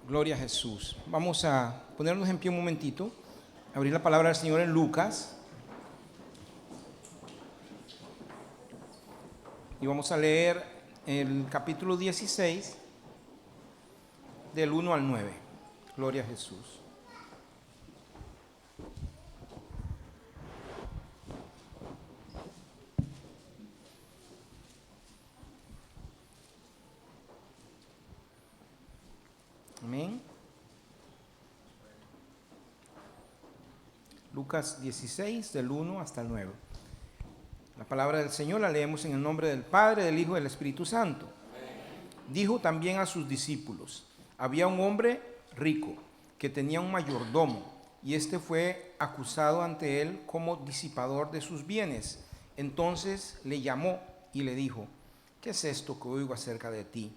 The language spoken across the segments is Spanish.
Gloria a Jesús. Vamos a ponernos en pie un momentito, abrir la palabra del Señor en Lucas. Y vamos a leer el capítulo 16, del 1 al 9. Gloria a Jesús. Amén. Lucas 16, del 1 hasta el 9. La palabra del Señor la leemos en el nombre del Padre, del Hijo y del Espíritu Santo. Amén. Dijo también a sus discípulos: había un hombre rico que tenía un mayordomo, y éste fue acusado ante él como disipador de sus bienes. Entonces le llamó y le dijo: ¿qué es esto que oigo acerca de ti?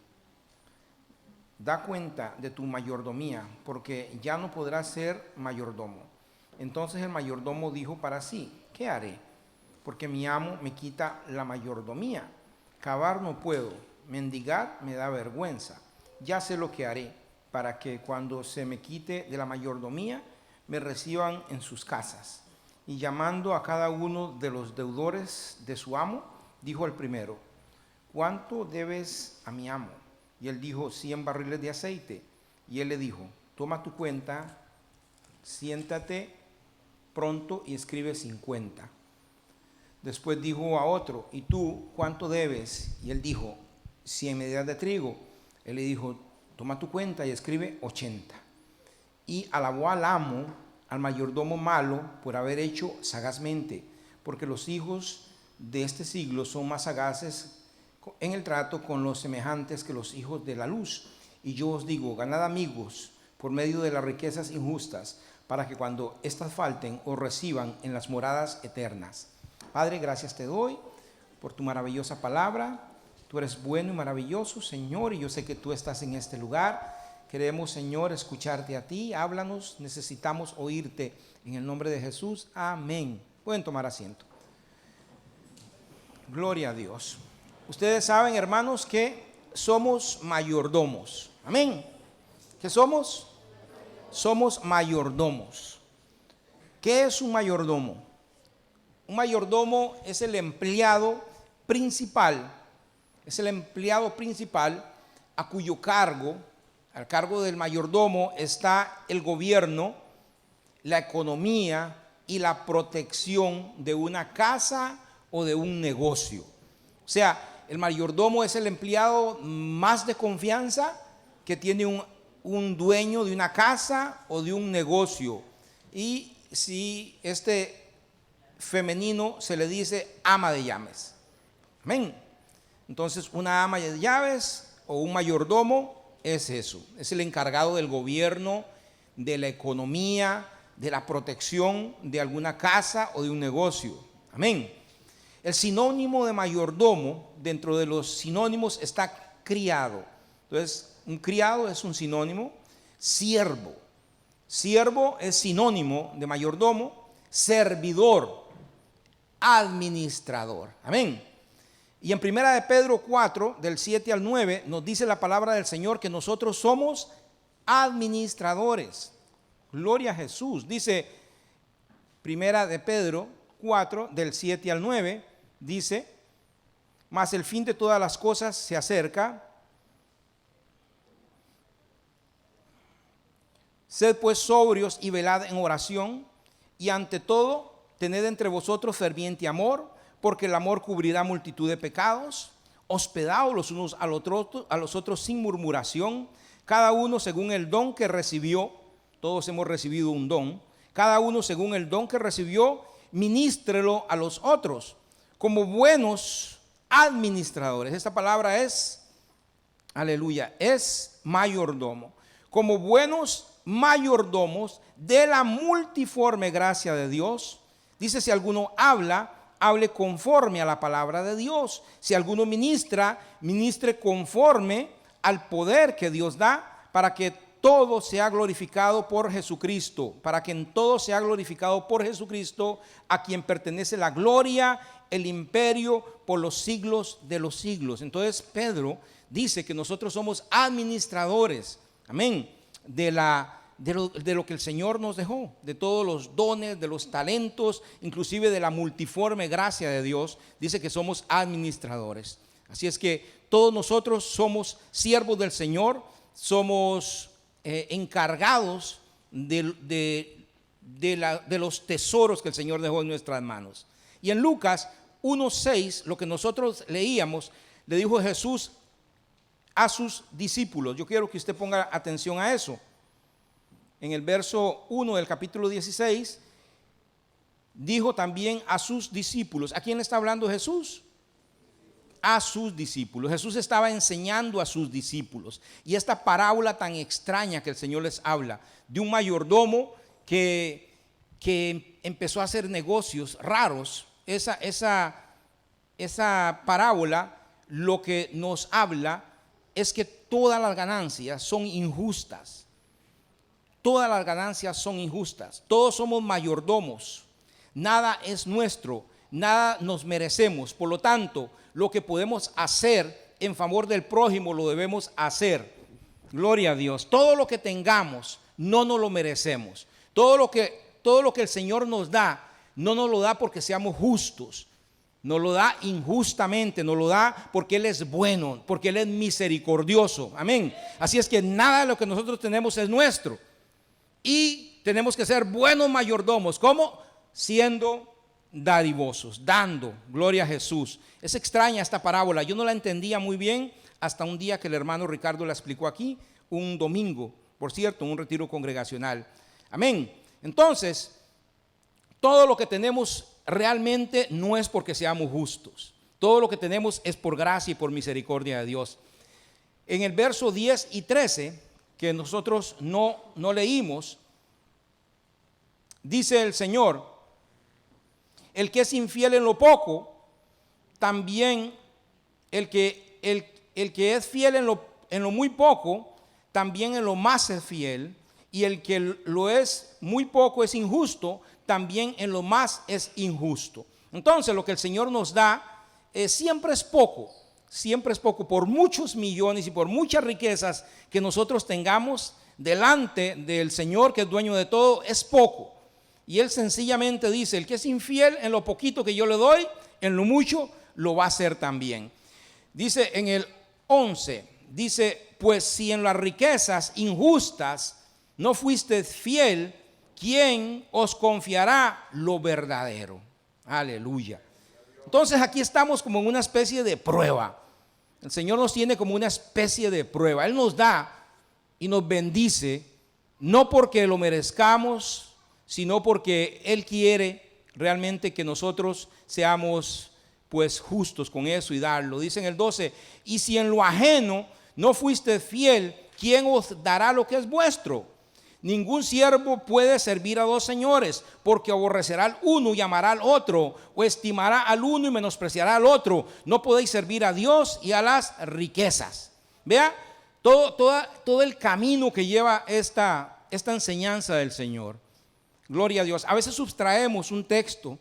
Da cuenta de tu mayordomía, porque ya no podrás ser mayordomo. Entonces el mayordomo dijo para sí: ¿qué haré? Porque mi amo me quita la mayordomía. Cavar no puedo, mendigar me da vergüenza. Ya sé lo que haré, para que cuando se me quite de la mayordomía, me reciban en sus casas. Y llamando a cada uno de los deudores de su amo, dijo al primero: ¿cuánto debes a mi amo? Y él dijo: 100 barriles de aceite. Y él le dijo: toma tu cuenta, siéntate pronto y escribe 50. Después dijo a otro: ¿y tú cuánto debes? Y él dijo: 100 medidas de trigo. Él le dijo: toma tu cuenta y escribe 80. Y alabó al amo, al mayordomo malo, por haber hecho sagazmente, porque los hijos de este siglo son más sagaces en el trato con los semejantes que los hijos de la luz. Y yo os digo: ganad amigos por medio de las riquezas injustas, para que cuando éstas falten os reciban en las moradas eternas. Padre, gracias te doy por tu maravillosa palabra. Tú eres bueno y maravilloso, Señor, y yo sé que tú estás en este lugar. Queremos, Señor, escucharte a ti. Háblanos, necesitamos oírte en el nombre de Jesús. Amén. Pueden tomar asiento. Gloria a Dios. Ustedes saben, hermanos, que somos mayordomos. Amén. ¿Qué somos? Somos mayordomos. ¿Qué es un mayordomo? Un mayordomo es el empleado principal. Es el empleado principal a cuyo cargo, al cargo del mayordomo, está el gobierno, la economía y la protección de una casa o de un negocio. O sea, el mayordomo es el empleado más de confianza que tiene un dueño de una casa o de un negocio. Y si este femenino se le dice ama de llaves. Amén. Entonces, una ama de llaves o un mayordomo es eso. Es el encargado del gobierno, de la economía, de la protección de alguna casa o de un negocio. Amén. El sinónimo de mayordomo, dentro de los sinónimos está criado. Entonces, un criado es un sinónimo. Siervo. Siervo es sinónimo de mayordomo. Servidor. Administrador. Amén. Y en 1 de Pedro 4, del 7 al 9, nos dice la palabra del Señor que nosotros somos administradores. Gloria a Jesús. Dice 1 de Pedro 4, del 7 al 9, dice: mas el fin de todas las cosas se acerca. Sed pues sobrios y velad en oración, y ante todo tened entre vosotros ferviente amor, porque el amor cubrirá multitud de pecados. Hospedaos los unos a los otros sin murmuración, cada uno según el don que recibió. Todos hemos recibido un don. Cada uno según el don que recibió, ministrelo a los otros, como buenos administradores. Esta palabra es, aleluya, es mayordomo. Como buenos mayordomos de la multiforme gracia de Dios. Dice: si alguno habla, hable conforme a la palabra de Dios. Si alguno ministra, ministre conforme al poder que Dios da, para que todo sea glorificado por Jesucristo. Para que en todo sea glorificado por Jesucristo, a quien pertenece la gloria, el imperio, por los siglos de los siglos. Entonces Pedro dice que nosotros somos administradores. Amén. de lo que el Señor nos dejó, de todos los dones, de los talentos, inclusive de la multiforme gracia de Dios. Dice que somos administradores. Así es que todos nosotros somos siervos del Señor, somos encargados de los tesoros que el Señor dejó en nuestras manos. Y en Lucas 1:6, lo que nosotros leíamos, le dijo Jesús a sus discípulos. Yo quiero que usted ponga atención a eso. En el verso 1 del capítulo 16, dijo también a sus discípulos. ¿A quién le está hablando Jesús? A sus discípulos. Jesús estaba enseñando a sus discípulos. Y esta parábola tan extraña que el Señor les habla, de un mayordomo que empezó a hacer negocios raros. Esa parábola lo que nos habla es que todas las ganancias son injustas. Todas las ganancias son injustas. Todos somos mayordomos. Nada es nuestro, nada nos merecemos. Por lo tanto, lo que podemos hacer en favor del prójimo lo debemos hacer. Gloria a Dios. Todo lo que tengamos no nos lo merecemos. Todo lo que el Señor nos da, no nos lo da porque seamos justos. Nos lo da injustamente, nos lo da porque Él es bueno, porque Él es misericordioso. Amén. Así es que nada de lo que nosotros tenemos es nuestro. Y tenemos que ser buenos mayordomos. ¿Cómo? Siendo dadivosos, dando. Gloria a Jesús. Es extraña esta parábola. Yo no la entendía muy bien hasta un día que el hermano Ricardo la explicó aquí, un domingo, por cierto, en un retiro congregacional. Amén. Entonces, todo lo que tenemos realmente no es porque seamos justos. Todo lo que tenemos es por gracia y por misericordia de Dios. En el verso 10 y 13, que nosotros no leímos, dice el Señor: el que es infiel en lo poco, también el que es fiel en lo muy poco, también en lo más es fiel. Y el que lo es muy poco es injusto, también en lo más es injusto. Entonces lo que el Señor nos da siempre es poco. Siempre es poco. Por muchos millones y por muchas riquezas que nosotros tengamos delante del Señor, que es dueño de todo, es poco. Y Él sencillamente dice: el que es infiel en lo poquito que yo le doy, en lo mucho lo va a hacer también. Dice en el 11, dice: pues si en las riquezas injustas no fuiste fiel, ¿quién os confiará lo verdadero? Aleluya. Entonces aquí estamos como en una especie de prueba. El Señor nos tiene como una especie de prueba. Él nos da y nos bendice, no porque lo merezcamos, sino porque Él quiere realmente que nosotros seamos pues justos con eso y darlo. Dice en el 12: y si en lo ajeno no fuiste fiel, ¿quién os dará lo que es vuestro? Ningún siervo puede servir a dos señores, porque aborrecerá al uno y amará al otro, o estimará al uno y menospreciará al otro. No podéis servir a Dios y a las riquezas. Vea todo el camino que lleva esta enseñanza del Señor. Gloria a Dios. A veces sustraemos un texto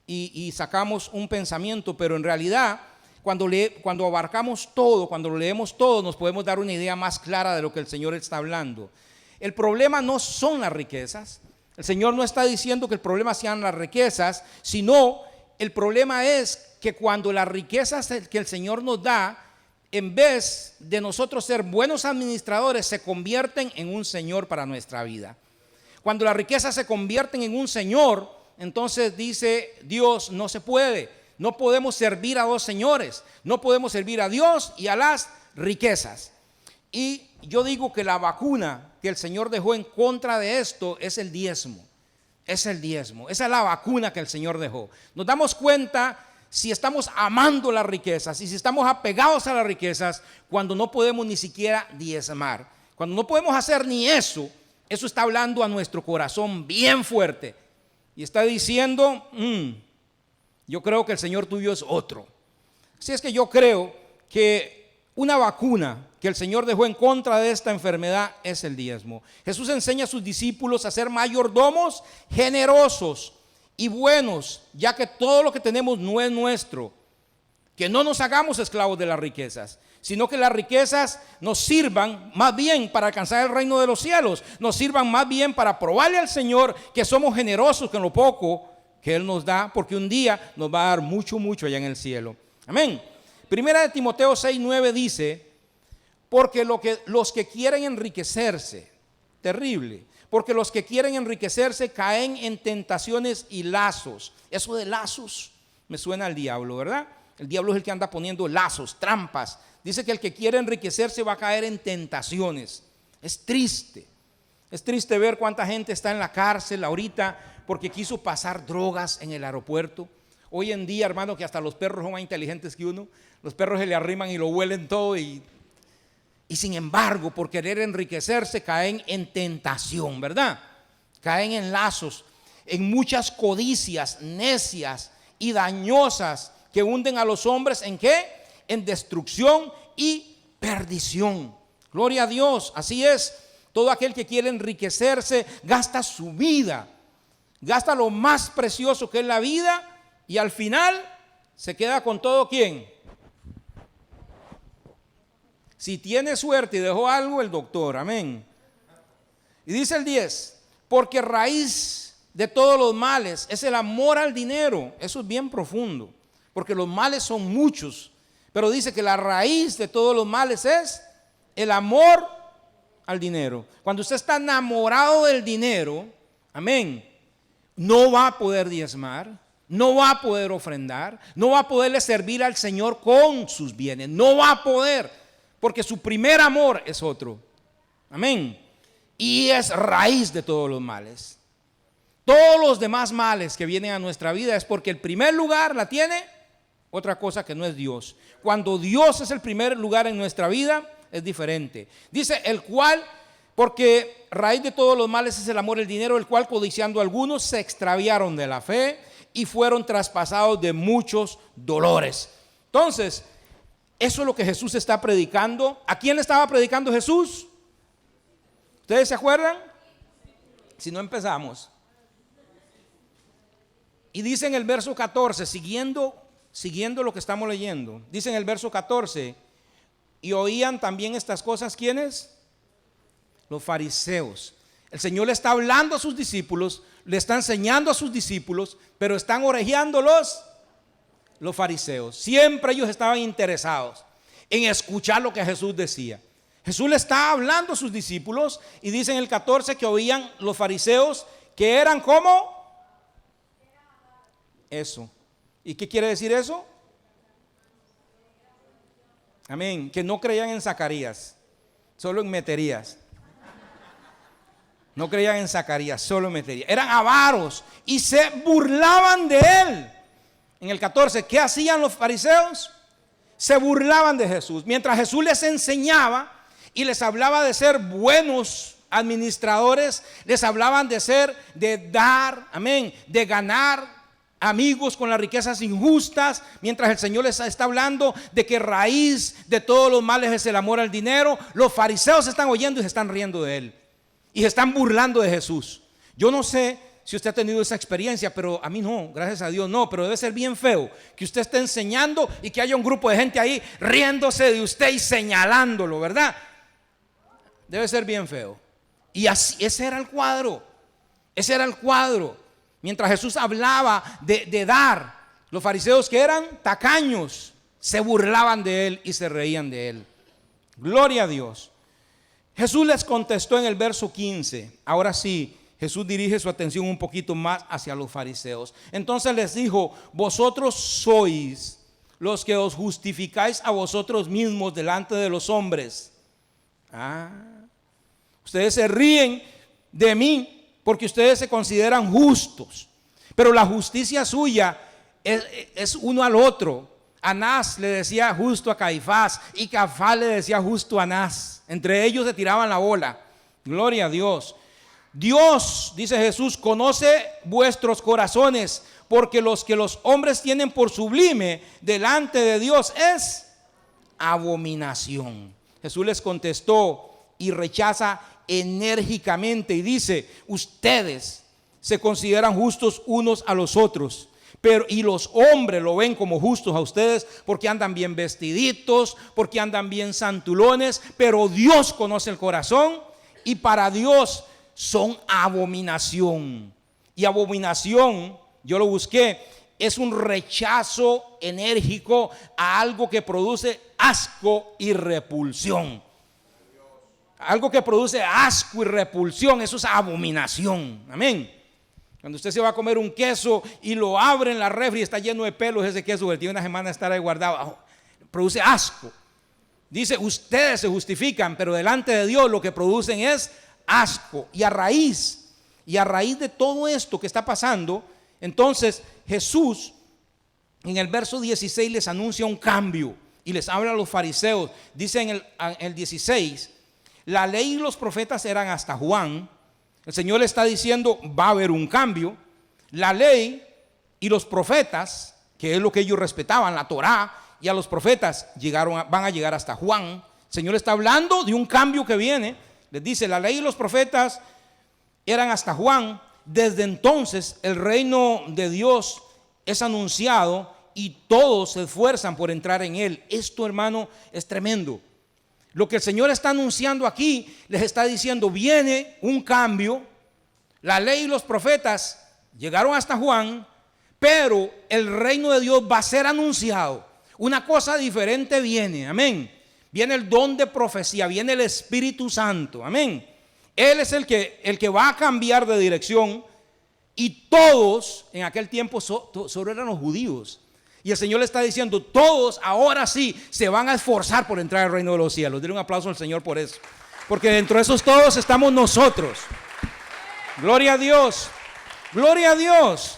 y sacamos un pensamiento, pero en realidad cuando abarcamos todo, cuando lo leemos todo, nos podemos dar una idea más clara de lo que el Señor está hablando. El problema no son las riquezas. El Señor no está diciendo que el problema sean las riquezas, sino el problema es que cuando las riquezas que el Señor nos da, en vez de nosotros ser buenos administradores, se convierten en un señor para nuestra vida. Cuando las riquezas se convierten en un señor, entonces dice Dios: no se puede. No podemos servir a dos señores. No podemos servir a Dios y a las riquezas. Y yo digo que la vacuna que el Señor dejó en contra de esto es el diezmo. Es el diezmo. Esa es la vacuna que el Señor dejó. Nos damos cuenta si estamos amando las riquezas y si estamos apegados a las riquezas cuando no podemos ni siquiera diezmar. Cuando no podemos hacer ni eso, eso está hablando a nuestro corazón bien fuerte. Y está diciendo: yo creo que el Señor tuyo es otro. Así es que yo creo que una vacuna que el Señor dejó en contra de esta enfermedad es el diezmo. Jesús enseña a sus discípulos a ser mayordomos generosos y buenos, ya que todo lo que tenemos no es nuestro. Que no nos hagamos esclavos de las riquezas, sino que las riquezas nos sirvan más bien para alcanzar el reino de los cielos, nos sirvan más bien para probarle al Señor que somos generosos con lo poco que Él nos da, porque un día nos va a dar mucho, mucho allá en el cielo. Amén. Primera de Timoteo 6:9 dice, porque los que quieren enriquecerse, terrible, porque los que quieren enriquecerse caen en tentaciones y lazos. Eso de lazos me suena al diablo, ¿verdad? El diablo es el que anda poniendo lazos, trampas. Dice que el que quiere enriquecerse va a caer en tentaciones. Es triste ver cuánta gente está en la cárcel ahorita porque quiso pasar drogas en el aeropuerto. Hoy en día, hermano, que hasta los perros son más inteligentes que uno. Los perros se le arriman y lo huelen todo y sin embargo, por querer enriquecerse, caen en tentación, ¿verdad? Caen en lazos, en muchas codicias necias y dañosas que hunden a los hombres, ¿en qué? En destrucción y perdición. Gloria a Dios, así es. Todo aquel que quiere enriquecerse gasta su vida, gasta lo más precioso que es la vida y al final se queda con todo, ¿quién? Si tiene suerte y dejó algo, el doctor, amén. Y dice el 10, porque raíz de todos los males es el amor al dinero. Eso es bien profundo, porque los males son muchos, pero dice que la raíz de todos los males es el amor al dinero. Cuando usted está enamorado del dinero, amén, no va a poder diezmar, no va a poder ofrendar, no va a poderle servir al Señor con sus bienes, no va a poder. Porque su primer amor es otro. Amén. Y es raíz de todos los males. Todos los demás males que vienen a nuestra vida es porque el primer lugar la tiene otra cosa que no es Dios. Cuando Dios es el primer lugar en nuestra vida, es diferente. Dice el cual, porque raíz de todos los males es el amor al dinero, el cual codiciando algunos se extraviaron de la fe y fueron traspasados de muchos dolores. Entonces, eso es lo que Jesús está predicando. ¿A quién le estaba predicando Jesús? ¿Ustedes se acuerdan? Si no, empezamos. Y dice en el verso 14, siguiendo lo que estamos leyendo, dice en el verso 14, y oían también estas cosas, ¿quiénes? Los fariseos. El Señor le está hablando a sus discípulos, le está enseñando a sus discípulos, pero están orejeándolos los fariseos. Siempre ellos estaban interesados en escuchar lo que Jesús decía. Jesús le está hablando a sus discípulos y dice en el 14 que oían los fariseos que eran como eso. ¿Y qué quiere decir eso? Amén. Que no creían en Zacarías, solo en meterías. No creían en Zacarías, solo en meterías. Eran avaros y se burlaban de él. En el 14, ¿qué hacían los fariseos? Se burlaban de Jesús. Mientras Jesús les enseñaba y les hablaba de ser buenos administradores, les hablaban de dar, amén, de ganar amigos con las riquezas injustas. Mientras el Señor les está hablando de que raíz de todos los males es el amor al dinero, los fariseos están oyendo y se están riendo de él. Y se están burlando de Jesús. Yo no sé si usted ha tenido esa experiencia, pero a mí no, gracias a Dios no, pero debe ser bien feo que usted esté enseñando y que haya un grupo de gente ahí riéndose de usted y señalándolo, ¿verdad? Debe ser bien feo. Y así, ese era el cuadro. Mientras Jesús hablaba de dar, los fariseos, que eran tacaños, se burlaban de él y se reían de él. Gloria a Dios. Jesús les contestó en el verso 15. Ahora sí, Jesús dirige su atención un poquito más hacia los fariseos. Entonces les dijo: vosotros sois los que os justificáis a vosotros mismos delante de los hombres. Ustedes se ríen de mí porque ustedes se consideran justos, pero la justicia suya es uno al otro. Anás le decía justo a Caifás y Caifás le decía justo a Anás. Entre ellos se tiraban la bola. Gloria a Dios. Dios, dice Jesús, conoce vuestros corazones, porque los que los hombres tienen por sublime delante de Dios es abominación. Jesús les contestó y rechaza enérgicamente y dice: ustedes se consideran justos unos a los otros, Pero, y los hombres lo ven como justos a ustedes porque andan bien vestiditos, porque andan bien santulones, pero Dios conoce el corazón y para Dios son abominación. Y abominación, yo lo busqué, es un rechazo enérgico a algo que produce asco y repulsión. Algo que produce asco y repulsión, eso es abominación. Amén. Cuando usted se va a comer un queso y lo abre en la refri y está lleno de pelos ese queso, que tiene una semana de estar ahí guardado, produce asco. Dice, ustedes se justifican, pero delante de Dios lo que producen es asco. Y a raíz de todo esto que está pasando, entonces Jesús en el verso 16 les anuncia un cambio y les habla a los fariseos. Dice en el 16, la ley y los profetas eran hasta Juan. El Señor le está diciendo, va a haber un cambio. La ley y los profetas, que es lo que ellos respetaban, la Torá, y a los profetas van a llegar hasta Juan. El Señor está hablando de un cambio que viene. Les dice, la ley y los profetas eran hasta Juan. Desde entonces el reino de Dios es anunciado y todos se esfuerzan por entrar en él. Esto, hermano, es tremendo. Lo que el Señor está anunciando aquí, les está diciendo, viene un cambio. La ley y los profetas llegaron hasta Juan, pero el reino de Dios va a ser anunciado. Una cosa diferente viene, amén. Viene el don de profecía, viene el Espíritu Santo, amén. Él es el que va a cambiar de dirección. Y todos, en aquel tiempo solo eran los judíos. Y el Señor le está diciendo, todos ahora sí se van a esforzar por entrar al reino de los cielos. Denle un aplauso al Señor por eso. Porque dentro de esos todos estamos nosotros. Gloria a Dios. Gloria a Dios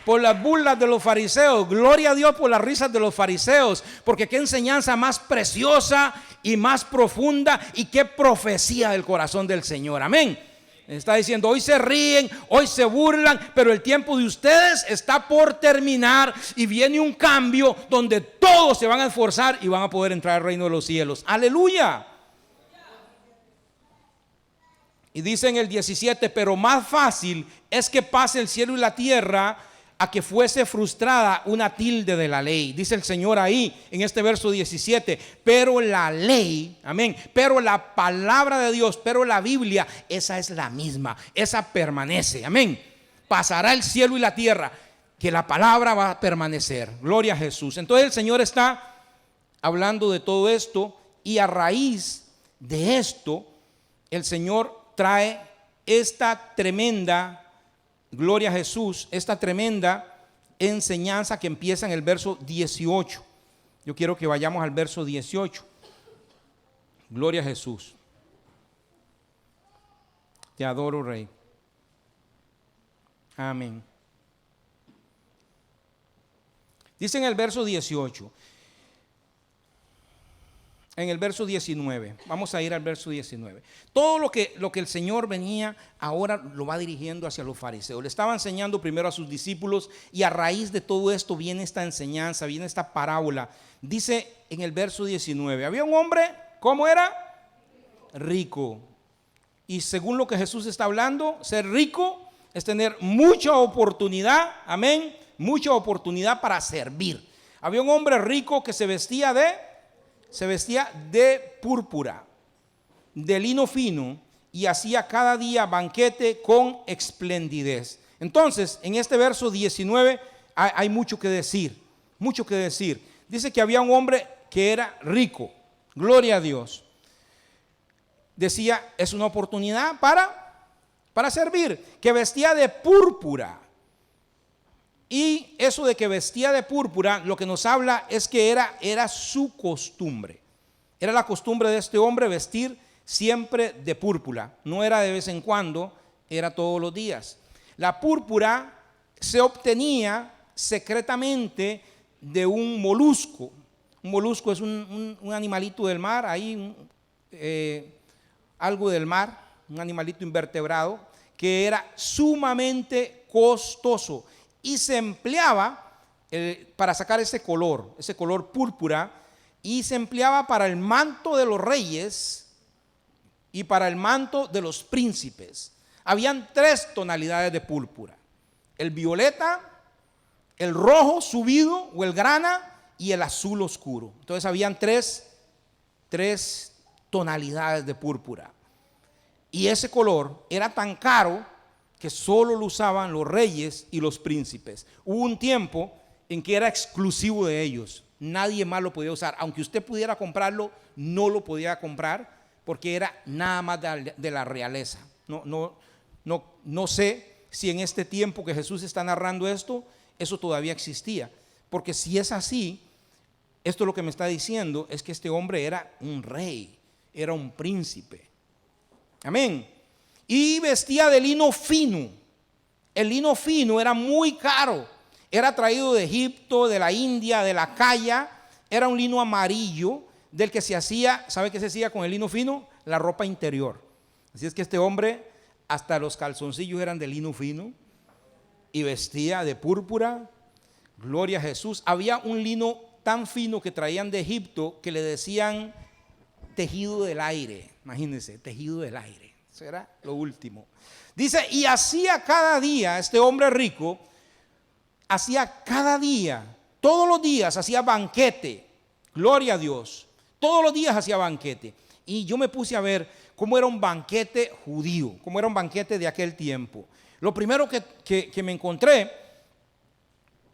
por las burlas de los fariseos. Gloria a Dios por las risas de los fariseos. Porque qué enseñanza más preciosa y más profunda. Y qué profecía del corazón del Señor. Amén. Está diciendo, hoy se ríen, hoy se burlan, pero el tiempo de ustedes está por terminar y viene un cambio donde todos se van a esforzar y van a poder entrar al reino de los cielos. Aleluya. Y dice en el 17, pero más fácil es que pase el cielo y la tierra a que fuese frustrada una tilde de la ley. Dice el Señor ahí en este verso 17, pero la ley, amén, pero la palabra de Dios, pero la Biblia, esa es la misma, esa permanece, amén. Pasará el cielo y la tierra, que la palabra va a permanecer. Gloria a Jesús. Entonces el Señor está hablando de todo esto y a raíz de esto el Señor trae esta tremenda, gloria a Jesús, esta tremenda enseñanza que empieza en el verso 18. Yo quiero que vayamos al verso 18. Gloria a Jesús. Te adoro, Rey. Amén. Dice en el verso 18. En el verso 19, vamos a ir al verso 19. Todo lo que el Señor venía ahora lo va dirigiendo hacia los fariseos. Le estaba enseñando primero a sus discípulos y a raíz de todo esto viene esta enseñanza, viene esta parábola. Dice en el verso 19, había un hombre, ¿cómo era? Rico. Y según lo que Jesús está hablando, ser rico es tener mucha oportunidad, amén, mucha oportunidad para servir. Había un hombre rico que se vestía de púrpura, de lino fino, y hacía cada día banquete con esplendidez. Entonces, en este verso 19 hay mucho que decir, mucho que decir. Dice que había un hombre que era rico, gloria a Dios. Decía, es una oportunidad para servir, que vestía de púrpura. Y eso de que vestía de púrpura, lo que nos habla es que era su costumbre. Era la costumbre de este hombre vestir siempre de púrpura. No era de vez en cuando, era todos los días. La púrpura se obtenía secretamente de un molusco. Un molusco es un animalito del mar, algo del mar, un animalito invertebrado, que era sumamente costoso. Y se empleaba para sacar ese color púrpura, y se empleaba para el manto de los reyes y para el manto de los príncipes. Habían 3 tonalidades de púrpura: el violeta, el rojo subido o el grana y el azul oscuro. Entonces habían tres tonalidades de púrpura. Y ese color era tan caro que solo lo usaban los reyes y los príncipes. Hubo un tiempo en que era exclusivo de ellos. Nadie más lo podía usar. Aunque usted pudiera comprarlo, no lo podía comprar porque era nada más de la realeza. No sé si en este tiempo que Jesús está narrando esto, eso todavía existía. Porque si es así, esto lo que me está diciendo es que este hombre era un rey, era un príncipe. Amén. Y vestía de lino fino. El lino fino era muy caro. Era traído de Egipto, de la India, de la Calla. Era un lino amarillo del que se hacía, ¿sabe qué se hacía con el lino fino? La ropa interior. Así es que este hombre, hasta los calzoncillos eran de lino fino y vestía de púrpura. Gloria a Jesús. Había un lino tan fino que traían de Egipto que le decían tejido del aire. Imagínense, tejido del aire. Eso era lo último. Dice, y hacía cada día, este hombre rico, hacía cada día, todos los días hacía banquete. Gloria a Dios. Todos los días hacía banquete. Y yo me puse a ver cómo era un banquete judío, cómo era un banquete de aquel tiempo. Lo primero que me encontré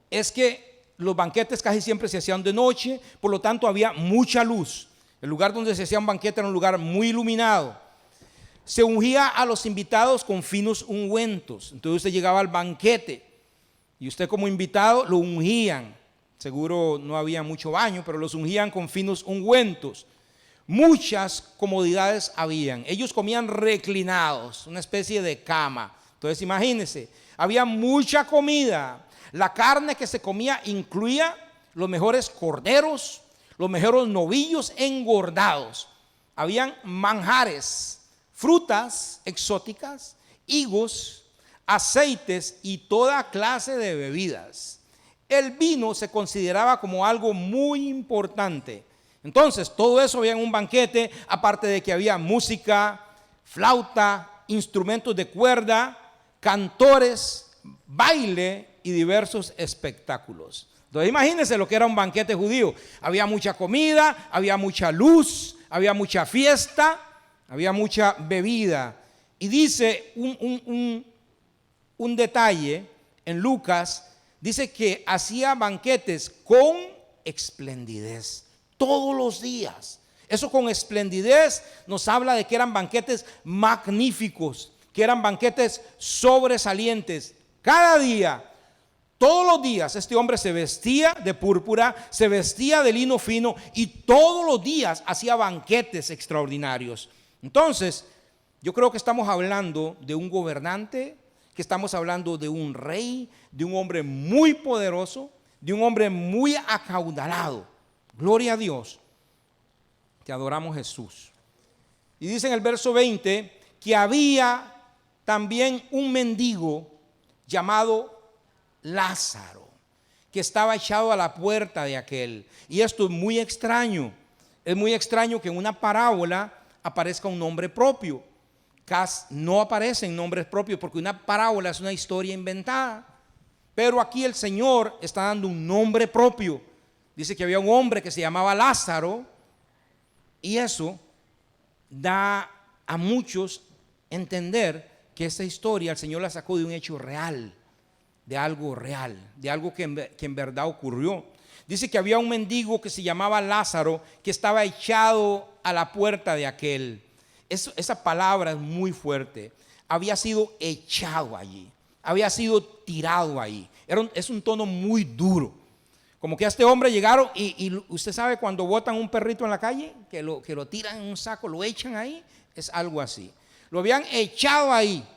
es que los banquetes casi siempre se hacían de noche, por lo tanto había mucha luz. El lugar donde se hacía un banquete era un lugar muy iluminado. Se ungía a los invitados con finos ungüentos. Entonces usted llegaba al banquete y usted como invitado lo ungían. Seguro no había mucho baño, pero los ungían con finos ungüentos. Muchas comodidades habían. Ellos comían reclinados, una especie de cama. Entonces imagínense, había mucha comida. La carne que se comía incluía los mejores corderos, los mejores novillos engordados. Habían manjares, frutas exóticas, higos, aceites y toda clase de bebidas. El vino se consideraba como algo muy importante. Entonces, todo eso había en un banquete, aparte de que había música, flauta, instrumentos de cuerda, cantores, baile y diversos espectáculos. Entonces, imagínense lo que era un banquete judío. Había mucha comida, había mucha luz, había mucha fiesta, había mucha bebida. Y dice un detalle en Lucas, dice que hacía banquetes con esplendidez. Todos los días. Eso con esplendidez nos habla de que eran banquetes magníficos, que eran banquetes sobresalientes. Cada día, todos los días, este hombre se vestía de púrpura, se vestía de lino fino y todos los días hacía banquetes extraordinarios. Entonces, yo creo que estamos hablando de un gobernante, que estamos hablando de un rey, de un hombre muy poderoso, de un hombre muy acaudalado. Gloria a Dios. Te adoramos, Jesús. Y dice en el verso 20 que había también un mendigo llamado Lázaro, que estaba echado a la puerta de aquel. Y esto es muy extraño. Es muy extraño que en una parábola aparezca un nombre propio. No aparecen nombres propios porque una parábola es una historia inventada. Pero aquí el Señor está dando un nombre propio. Dice que había un hombre que se llamaba Lázaro y eso da a muchos entender que esta historia el Señor la sacó de un hecho real, de algo real, de algo que en verdad ocurrió. Dice que había un mendigo que se llamaba Lázaro que estaba echado a la puerta de aquel. Esa palabra es muy fuerte. Había sido echado allí, había sido tirado allí. Es un tono muy duro. Como que a este hombre llegaron y usted sabe cuando botan un perrito en la calle, que lo tiran en un saco, lo echan ahí, es algo así. Lo habían echado ahí,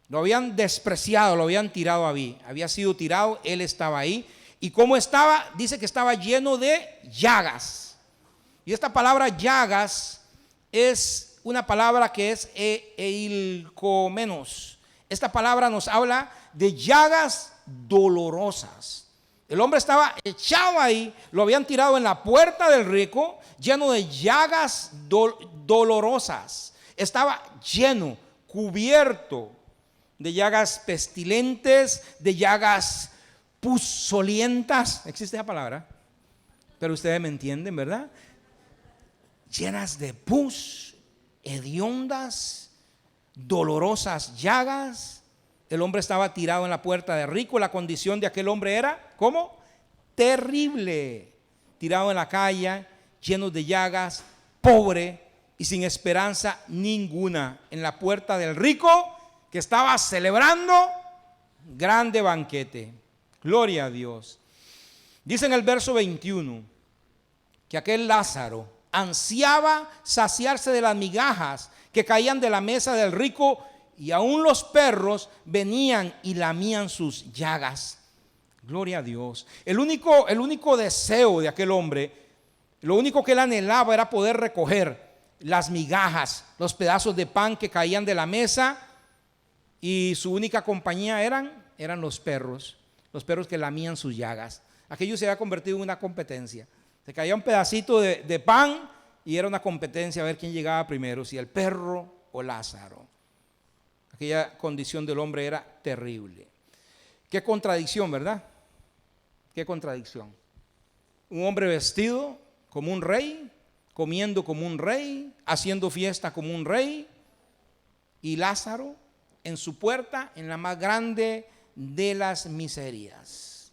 lo habían despreciado, lo habían tirado ahí. Había sido tirado, él estaba ahí. ¿Y cómo estaba? Dice que estaba lleno de llagas. Y esta palabra llagas es una palabra que es eilcomenos. Esta palabra nos habla de llagas dolorosas. El hombre estaba echado ahí, lo habían tirado en la puerta del rico, lleno de llagas dolorosas. Estaba lleno, cubierto de llagas pestilentes, de llagas pusolientas, existe esa palabra, pero ustedes me entienden, ¿verdad? Llenas de pus, hediondas, dolorosas llagas. El hombre estaba tirado en la puerta de rico. La condición de aquel hombre era, ¿cómo? Terrible. Tirado en la calle, lleno de llagas, pobre y sin esperanza ninguna. En la puerta del rico que estaba celebrando grande banquete. Gloria a Dios. Dice en el verso 21 que aquel Lázaro ansiaba saciarse de las migajas que caían de la mesa del rico, y aún los perros venían y lamían sus llagas. Gloria a Dios. El único deseo de aquel hombre, lo único que él anhelaba era poder recoger las migajas, los pedazos de pan que caían de la mesa, y su única compañía eran los perros que lamían sus llagas. Aquello se había convertido en una competencia. Se caía un pedacito de pan y era una competencia a ver quién llegaba primero, si el perro o Lázaro. Aquella condición del hombre era terrible. Qué contradicción, ¿verdad? Qué contradicción. Un hombre vestido como un rey, comiendo como un rey, haciendo fiesta como un rey, y Lázaro en su puerta, en la más grande de las miserias.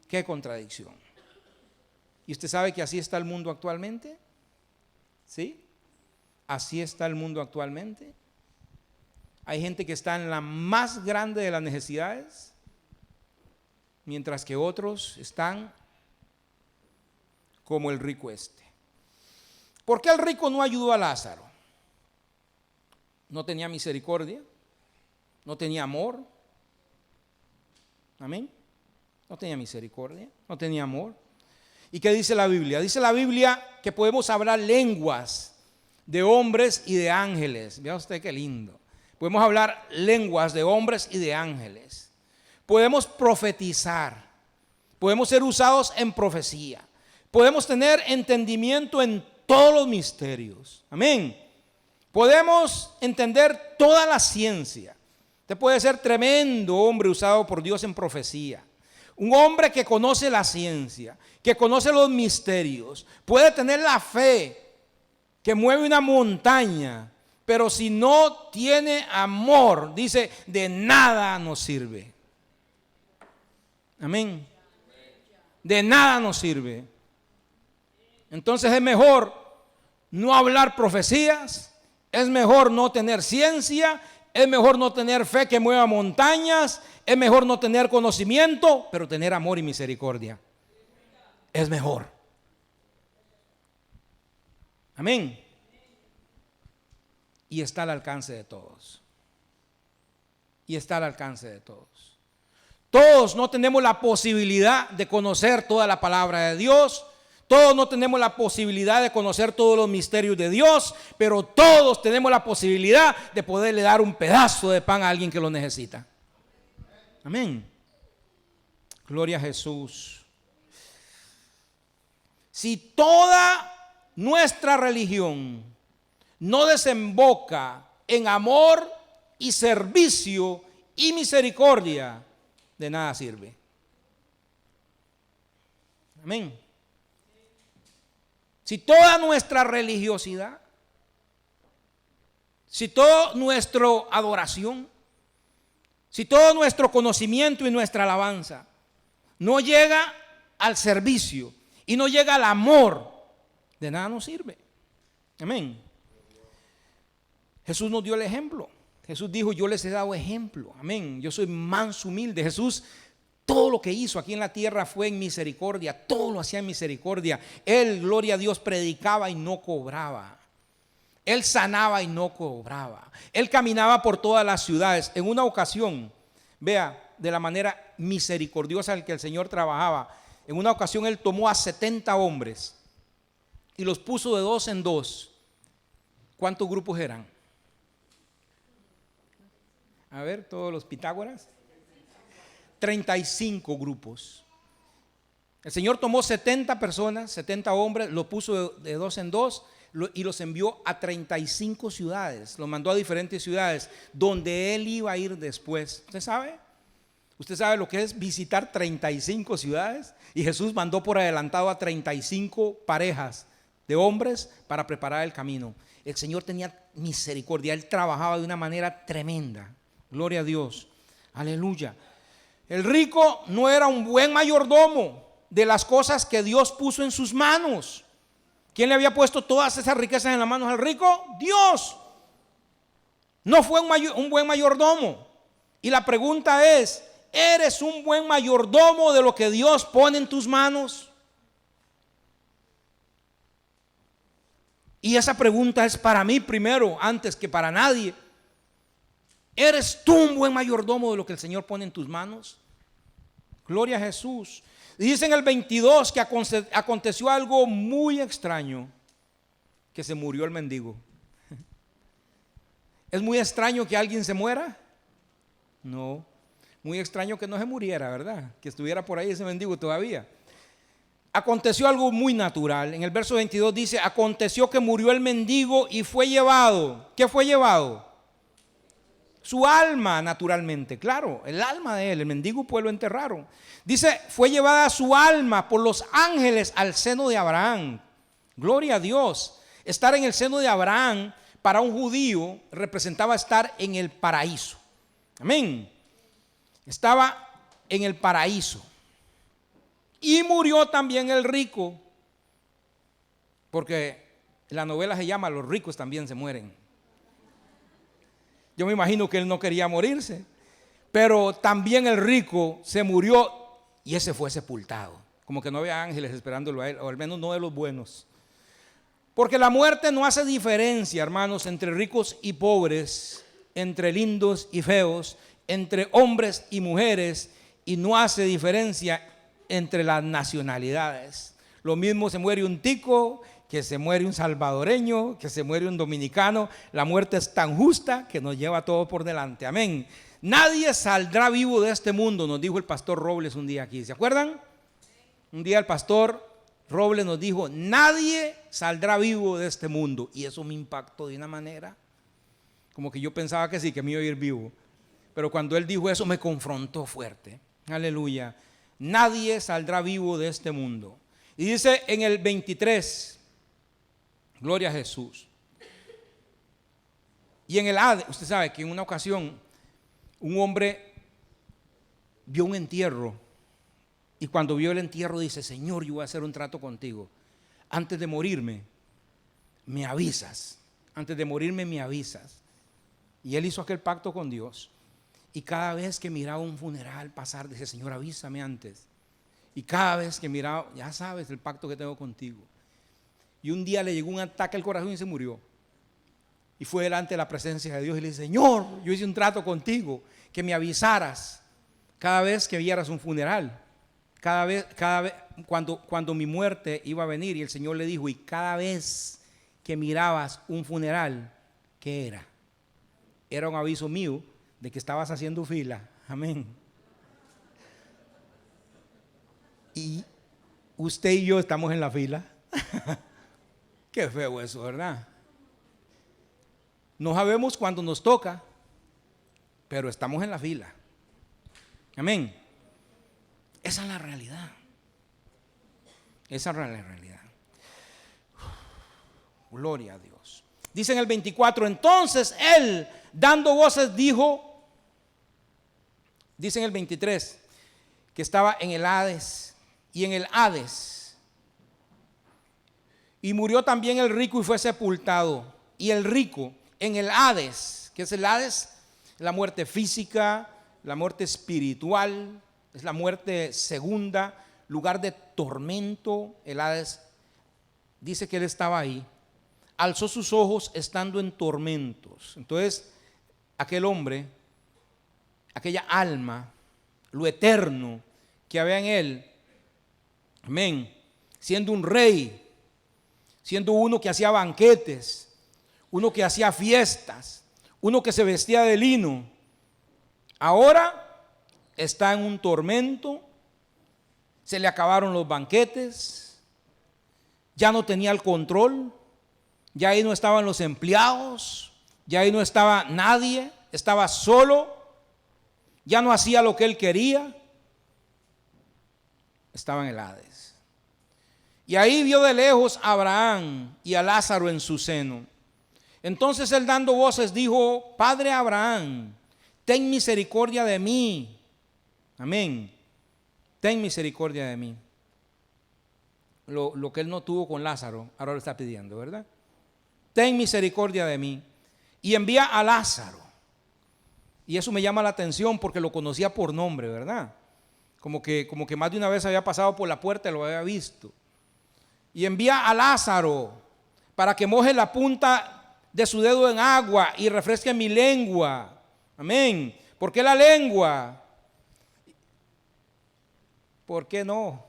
Qué contradicción. ¿Y usted sabe que así está el mundo actualmente? ¿Sí? Así está el mundo actualmente. Hay gente que está en la más grande de las necesidades, mientras que otros están como el rico este. ¿Por qué el rico no ayudó a Lázaro? No tenía misericordia, no tenía amor. Amén. No tenía misericordia, no tenía amor. ¿Y qué dice la Biblia? Dice la Biblia que podemos hablar lenguas de hombres y de ángeles. Vea usted qué lindo. Podemos hablar lenguas de hombres y de ángeles. Podemos profetizar. Podemos ser usados en profecía. Podemos tener entendimiento en todos los misterios. Amén. Podemos entender toda la ciencia. Usted puede ser tremendo hombre usado por Dios en profecía. Un hombre que conoce la ciencia, que conoce los misterios. Puede tener la fe que mueve una montaña, pero si no tiene amor, dice, de nada nos sirve. Amén. De nada nos sirve. Entonces es mejor no hablar profecías, es mejor no tener ciencia, es mejor no tener fe que mueva montañas, es mejor no tener conocimiento, pero tener amor y misericordia. Es mejor. Amén. Y está al alcance de todos. Y está al alcance de todos. Todos no tenemos la posibilidad de conocer toda la palabra de Dios. Todos no tenemos la posibilidad de conocer todos los misterios de Dios, pero todos tenemos la posibilidad de poderle dar un pedazo de pan a alguien que lo necesita. Amén. Gloria a Jesús. Si toda nuestra religión no desemboca en amor y servicio y misericordia, de nada sirve. Amén. Si toda nuestra religiosidad, si toda nuestra adoración, si todo nuestro conocimiento y nuestra alabanza no llega al servicio y no llega al amor, de nada nos sirve. Amén. Jesús nos dio el ejemplo. Jesús dijo, yo les he dado ejemplo. Amén. Yo soy manso, humilde. Jesús, todo lo que hizo aquí en la tierra fue en misericordia. Todo lo hacía en misericordia. Él, gloria a Dios, predicaba y no cobraba. Él sanaba y no cobraba. Él caminaba por todas las ciudades. En una ocasión, vea, de la manera misericordiosa en que el Señor trabajaba. En una ocasión Él tomó a 70 hombres y los puso de 2 en 2. ¿Cuántos grupos eran? A ver, todos los Pitágoras. 35 grupos. El Señor tomó 70 personas, 70 hombres, los puso de 2 en 2 y los envió a 35 ciudades. Los mandó a diferentes ciudades donde Él iba a ir después. ¿Usted sabe? Usted sabe lo que es visitar 35 ciudades, y Jesús mandó por adelantado a 35 parejas de hombres para preparar el camino. El Señor tenía misericordia, Él trabajaba de una manera tremenda. Gloria a Dios, aleluya. El rico no era un buen mayordomo de las cosas que Dios puso en sus manos. ¿Quién le había puesto todas esas riquezas en las manos al rico? Dios. No fue un buen mayordomo. Y la pregunta es, ¿eres un buen mayordomo de lo que Dios pone en tus manos? Y esa pregunta es para mí primero, antes que para nadie. ¿Eres tú un buen mayordomo de lo que el Señor pone en tus manos? Gloria a Jesús. Dice en el 22 que aconteció algo muy extraño, que se murió el mendigo. ¿Es muy extraño que alguien se muera? No. Muy extraño que no se muriera, ¿verdad? Que estuviera por ahí ese mendigo todavía. Aconteció algo muy natural. En el verso 22 dice, aconteció que murió el mendigo y fue llevado. ¿Qué fue llevado? Su alma, naturalmente, claro, el alma de él. El mendigo pues lo enterraron. Dice, fue llevada su alma por los ángeles al seno de Abraham. Gloria a Dios. Estar en el seno de Abraham para un judío representaba estar en el paraíso. Amén. Estaba en el paraíso. Y murió también el rico, porque la novela se llama Los ricos también se mueren. Yo me imagino que él no quería morirse, pero también el rico se murió y ese fue sepultado. Como que no había ángeles esperándolo a él, o al menos no de los buenos. Porque la muerte no hace diferencia, hermanos, entre ricos y pobres, entre lindos y feos, entre hombres y mujeres, y no hace diferencia entre las nacionalidades. Lo mismo se muere un tico, que se muere un salvadoreño, que se muere un dominicano. La muerte es tan justa que nos lleva todo por delante. Amén. Nadie saldrá vivo de este mundo, nos dijo el pastor Robles un día aquí. ¿Se acuerdan? Un día el pastor Robles nos dijo, nadie saldrá vivo de este mundo. Y eso me impactó de una manera, como que yo pensaba que sí, que me iba a ir vivo. Pero cuando él dijo eso me confrontó fuerte. Aleluya. Nadie saldrá vivo de este mundo. Y dice en el 23, gloria a Jesús. Y en el Hades, usted sabe que en una ocasión un hombre vio un entierro. Y cuando vio el entierro dice, Señor, yo voy a hacer un trato contigo. Antes de morirme, me avisas. Antes de morirme, me avisas. Y él hizo aquel pacto con Dios. Y cada vez que miraba un funeral pasar, dice, Señor, avísame antes. Y cada vez que miraba, ya sabes el pacto que tengo contigo. Y un día le llegó un ataque al corazón y se murió. Y fue delante de la presencia de Dios y le dice, Señor, yo hice un trato contigo, que me avisaras cada vez que vieras un funeral. Cada vez, cuando mi muerte iba a venir. Y el Señor le dijo, y cada vez que mirabas un funeral, ¿qué era? Era un aviso mío de que estabas haciendo fila. Amén. Y usted y yo estamos en la fila. Qué feo eso, ¿verdad? No sabemos cuándo nos toca, pero estamos en la fila. Amén. Esa es la realidad. Esa es la realidad. Gloria a Dios. Dice en el 24, entonces él, dando voces, dijo, dice en el 23, que estaba en el Hades, y en el Hades. Y murió también el rico y fue sepultado. Y el rico en el Hades, ¿qué es el Hades? La muerte física, la muerte espiritual, es la muerte segunda, lugar de tormento. El Hades dice que él estaba ahí. Alzó sus ojos estando en tormentos. Entonces, aquel hombre, aquella alma, lo eterno que había en él, amén, siendo un rey, siendo uno que hacía banquetes, uno que hacía fiestas, uno que se vestía de lino, ahora está en un tormento, se le acabaron los banquetes, ya no tenía el control, ya ahí no estaban los empleados, ya ahí no estaba nadie, estaba solo. ya no hacía lo que él quería, estaba en el Hades. Y ahí vio de lejos a Abraham y a Lázaro en su seno. Entonces él, dando voces, dijo: Padre Abraham, ten misericordia de mí. Amén. Ten misericordia de mí. Lo que él no tuvo con Lázaro, ahora lo está pidiendo, ¿verdad? Ten misericordia de mí. Y envía a Lázaro. Y eso me llama la atención porque lo conocía por nombre, ¿verdad? Como que más de una vez había pasado por la puerta y lo había visto. Y envía a Lázaro para que moje la punta de su dedo en agua y refresque mi lengua. Amén. ¿Por qué la lengua? ¿Por qué no?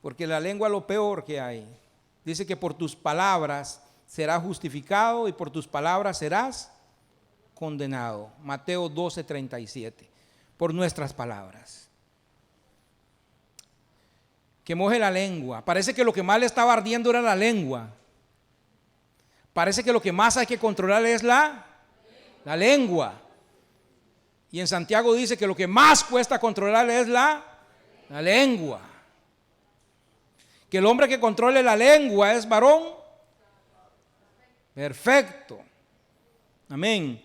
Porque la lengua es lo peor que hay. Dice que por tus palabras serás justificado y por tus palabras serás condenado. Mateo 12:37. Por nuestras palabras. Que moje la lengua. Parece que lo que más le estaba ardiendo era la lengua. Parece que lo que más hay que controlar es la lengua. Y en Santiago dice que lo que más cuesta controlar es la lengua. Que el hombre que controle la lengua es varón perfecto. Amén.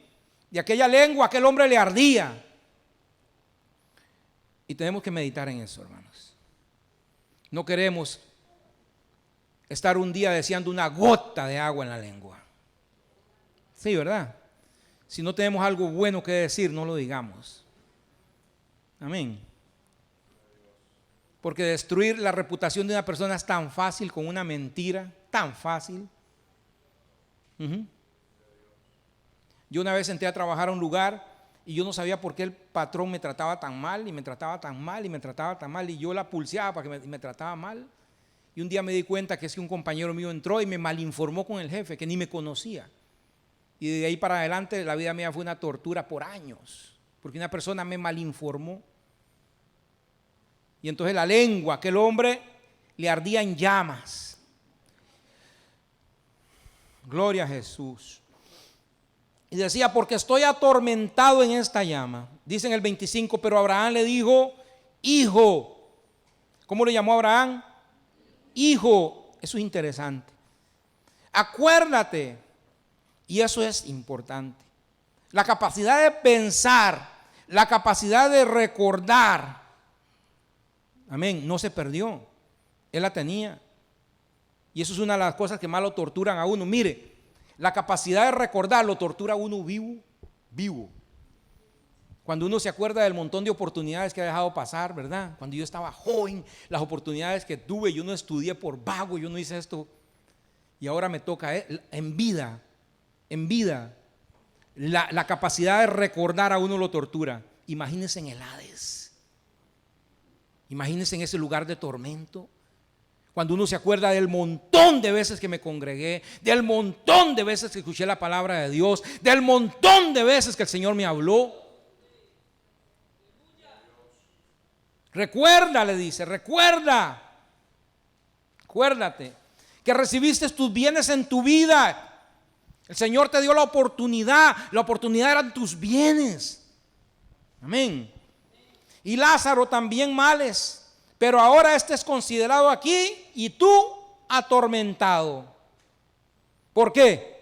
De aquella lengua aquel hombre le ardía. Y tenemos que meditar en eso, hermanos. No queremos estar un día deseando una gota de agua en la lengua. Sí, ¿verdad? Si no tenemos algo bueno que decir, no lo digamos. Amén. Porque destruir la reputación de una persona es tan fácil con una mentira, tan fácil. Yo una vez entré a trabajar a un lugar y yo no sabía por qué el patrón me trataba tan mal y me trataba tan mal y me trataba tan mal, y yo la pulseaba para que me trataba mal. Y un día me di cuenta que es que un compañero mío entró y me malinformó con el jefe, que ni me conocía. Y de ahí para adelante la vida mía fue una tortura por años, porque una persona me malinformó. Y entonces la lengua, aquel hombre le ardía en llamas. Gloria a Jesús. Y decía: porque estoy atormentado en esta llama. Dice en el 25, pero Abraham le dijo: hijo. ¿Cómo le llamó a Abraham? Hijo. Eso es interesante. Acuérdate. Y eso es importante. La capacidad de pensar, la capacidad de recordar. Amén, no se perdió, él la tenía. Y eso es una de las cosas que más lo torturan a uno. Mire, la capacidad de recordar lo tortura a uno vivo. Cuando uno se acuerda del montón de oportunidades que ha dejado pasar, ¿verdad? Cuando yo estaba joven, las oportunidades que tuve, yo no estudié por vago, yo no hice esto. Y ahora me toca en vida, la capacidad de recordar a uno lo tortura. Imagínense en el Hades. Imagínense en ese lugar de tormento, cuando uno se acuerda del montón de veces que me congregué, del montón de veces que escuché la palabra de Dios, del montón de veces que el Señor me habló. Recuerda, le dice, recuerda, acuérdate que recibiste tus bienes en tu vida. El Señor te dio la oportunidad eran tus bienes. Amén. Y Lázaro también males, pero ahora este es considerado aquí y tú atormentado. ¿Por qué?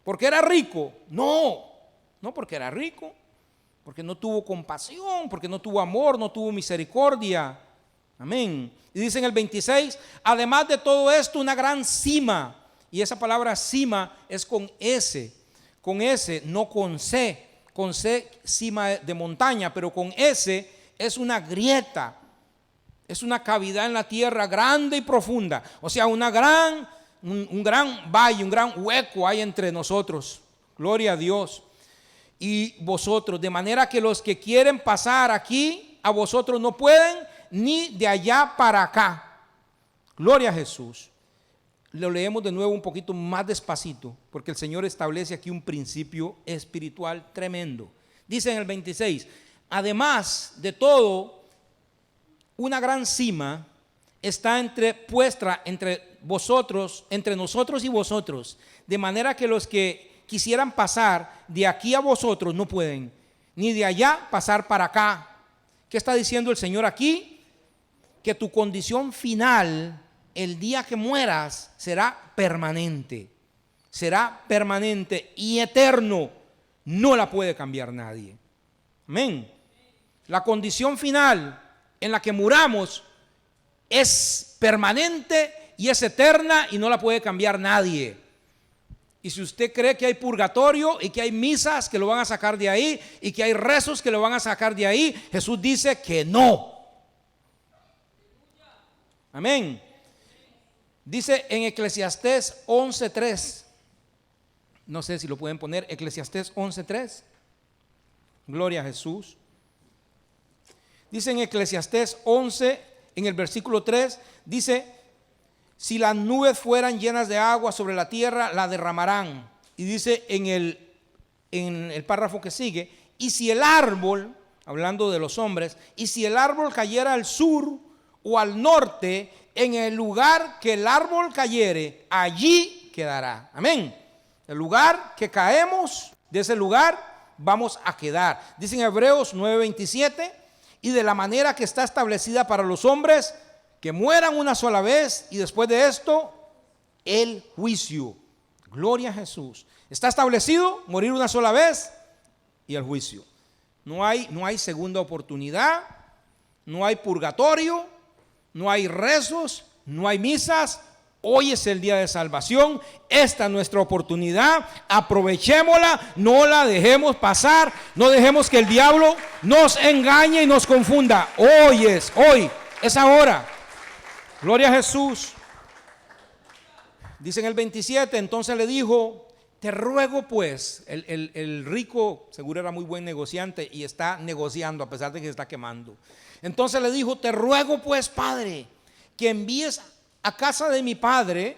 ¿Porque era rico? No porque era rico, porque no tuvo compasión, porque no tuvo amor, no tuvo misericordia. Amén. Y dice en el 26, además de todo esto, una gran cima, y esa palabra cima es con S, no con C. Con C, cima de montaña, pero con S es una grieta, es una cavidad en la tierra grande y profunda. O sea, un gran valle, un gran hueco hay entre nosotros. Gloria a Dios. Y vosotros, de manera que los que quieren pasar aquí, a vosotros no pueden, ni de allá para acá. Gloria a Jesús. Lo leemos de nuevo un poquito más despacito, porque el Señor establece aquí un principio espiritual tremendo. Dice en el 26, además de todo, una gran cima está puesta entre vosotros, entre nosotros y vosotros, de manera que los que quisieran pasar de aquí a vosotros no pueden, ni de allá pasar para acá. ¿Qué está diciendo el Señor aquí? Que tu condición final, el día que mueras, será permanente y eterno. No la puede cambiar nadie. Amén. La condición final en la que muramos es permanente y es eterna y no la puede cambiar nadie. Y si usted cree que hay purgatorio y que hay misas que lo van a sacar de ahí y que hay rezos que lo van a sacar de ahí, Jesús dice que no. Amén. Dice en Eclesiastés 11:3. No sé si lo pueden poner, Eclesiastés 11:3. Gloria a Jesús. Dice en Eclesiastés 11, en el versículo 3, dice: si las nubes fueran llenas de agua sobre la tierra, la derramarán. Y dice en el párrafo que sigue: y si el árbol, hablando de los hombres, y si el árbol cayera al sur o al norte, en el lugar que el árbol cayere, allí quedará. Amén. El lugar que caemos, de ese lugar vamos a quedar. Dice en Hebreos 9:27: y de la manera que está establecida para los hombres, que mueran una sola vez y después de esto el juicio. Gloria a Jesús. Está establecido morir una sola vez y el juicio. No hay segunda oportunidad, no hay purgatorio, no hay rezos, no hay misas. Hoy es el día de salvación. Esta es nuestra oportunidad. Aprovechémosla, no la dejemos pasar. No dejemos que el diablo nos engañe y nos confunda. Hoy es ahora. Gloria a Jesús. Dice en el 27, entonces le dijo: te ruego pues, el rico seguro era muy buen negociante y está negociando a pesar de que se está quemando. Entonces le dijo: te ruego pues, Padre, que envíes a casa de mi padre,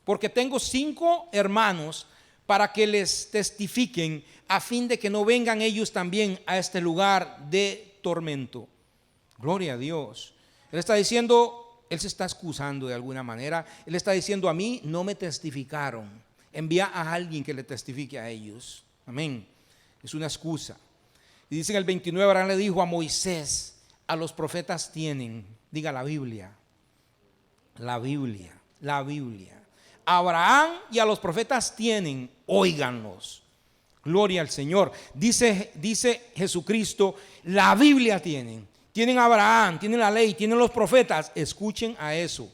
porque tengo 5 hermanos, para que les testifiquen, a fin de que no vengan ellos también a este lugar de tormento. Gloria a Dios. Él está diciendo, él se está excusando de alguna manera. Él está diciendo: a mí no me testificaron, envía a alguien que le testifique a ellos. Amén. Es una excusa. Y dice en el 29, Abraham le dijo a Moisés: a los profetas tienen, diga la Biblia. La Biblia. A Abraham y a los profetas tienen, óiganlos. Gloria al Señor. Dice Jesucristo: la Biblia tienen a Abraham, tienen la ley, tienen los profetas, escuchen a eso.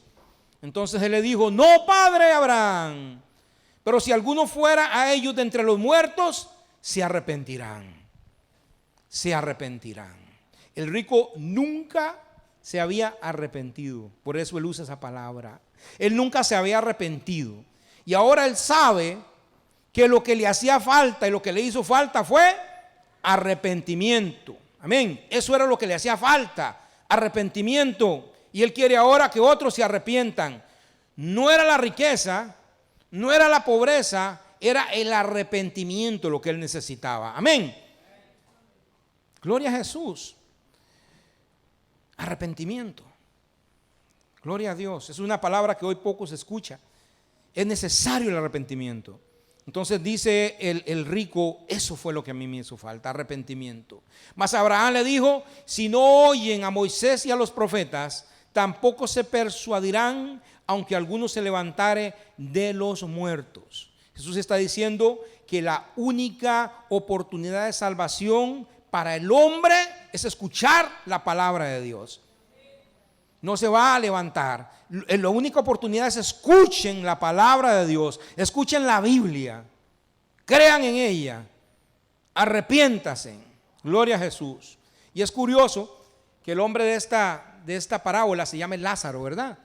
Entonces él le dijo: no, padre Abraham, pero si alguno fuera a ellos de entre los muertos, se arrepentirán. El rico nunca se había arrepentido. Por eso él usa esa palabra. Él nunca se había arrepentido. Y ahora él sabe que lo que le hacía falta y lo que le hizo falta fue arrepentimiento. Amén. Eso era lo que le hacía falta, arrepentimiento. Y él quiere ahora que otros se arrepientan. No era la riqueza, no era la pobreza, era el arrepentimiento lo que él necesitaba. Amén. Gloria a Jesús. Arrepentimiento. Gloria a Dios. Es una palabra que hoy poco se escucha. Es necesario el arrepentimiento. Entonces dice el rico: eso fue lo que a mí me hizo falta, arrepentimiento. Mas Abraham le dijo: si no oyen a Moisés y a los profetas, tampoco se persuadirán, aunque alguno se levantare de los muertos. Jesús está diciendo que la única oportunidad de salvación para el hombre es escuchar la palabra de Dios. No se va a levantar. La única oportunidad es: escuchen la palabra de Dios, escuchen la Biblia, crean en ella, arrepiéntase. Gloria a Jesús. Y es curioso que el hombre de esta parábola se llame Lázaro, ¿verdad?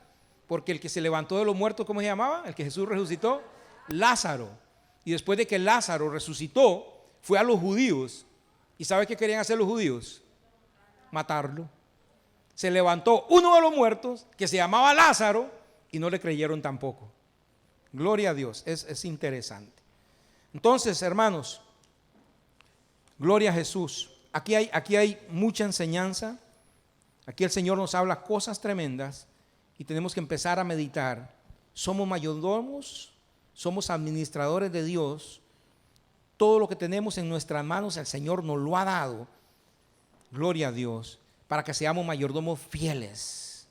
Porque el que se levantó de los muertos, ¿cómo se llamaba? El que Jesús resucitó, Lázaro. Y después de que Lázaro resucitó, fue a los judíos. ¿Y sabe qué querían hacer los judíos? Matarlo. Se levantó uno de los muertos que se llamaba Lázaro y no le creyeron tampoco. Gloria a Dios. Es interesante. Entonces, hermanos, gloria a Jesús. Aquí hay mucha enseñanza. Aquí el Señor nos habla cosas tremendas y tenemos que empezar a meditar. Somos mayordomos, somos administradores de Dios Todo lo que tenemos en nuestras manos, el Señor nos lo ha dado. Gloria a Dios, para que seamos mayordomos fieles.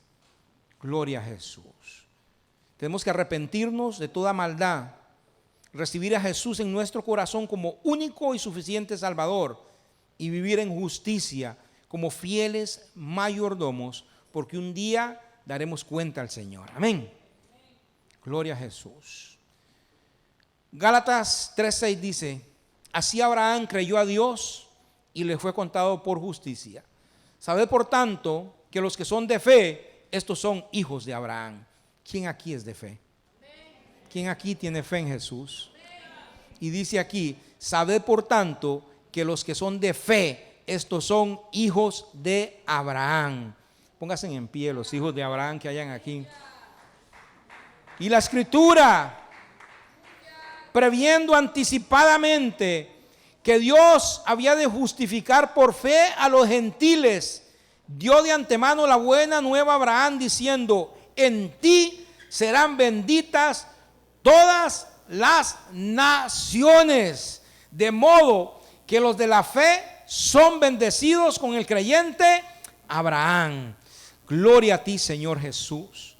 Gloria a Jesús. Tenemos que arrepentirnos de toda maldad, recibir a Jesús en nuestro corazón como único y suficiente Salvador y vivir en justicia como fieles mayordomos, porque un día daremos cuenta al Señor. Amén. Gloria a Jesús. Gálatas 3:6 dice: así Abraham creyó a Dios y le fue contado por justicia. Sabed por tanto que los que son de fe, estos son hijos de Abraham. ¿Quién aquí es de fe? ¿Quién aquí tiene fe en Jesús? Y dice aquí: sabed por tanto que los que son de fe, estos son hijos de Abraham. Pónganse en pie los hijos de Abraham que hayan aquí. Y la Escritura, previendo anticipadamente que Dios había de justificar por fe a los gentiles, dio de antemano la buena nueva a Abraham, diciendo: en ti serán benditas todas las naciones. De modo que los de la fe son bendecidos con el creyente Abraham. Gloria a ti, Señor Jesús.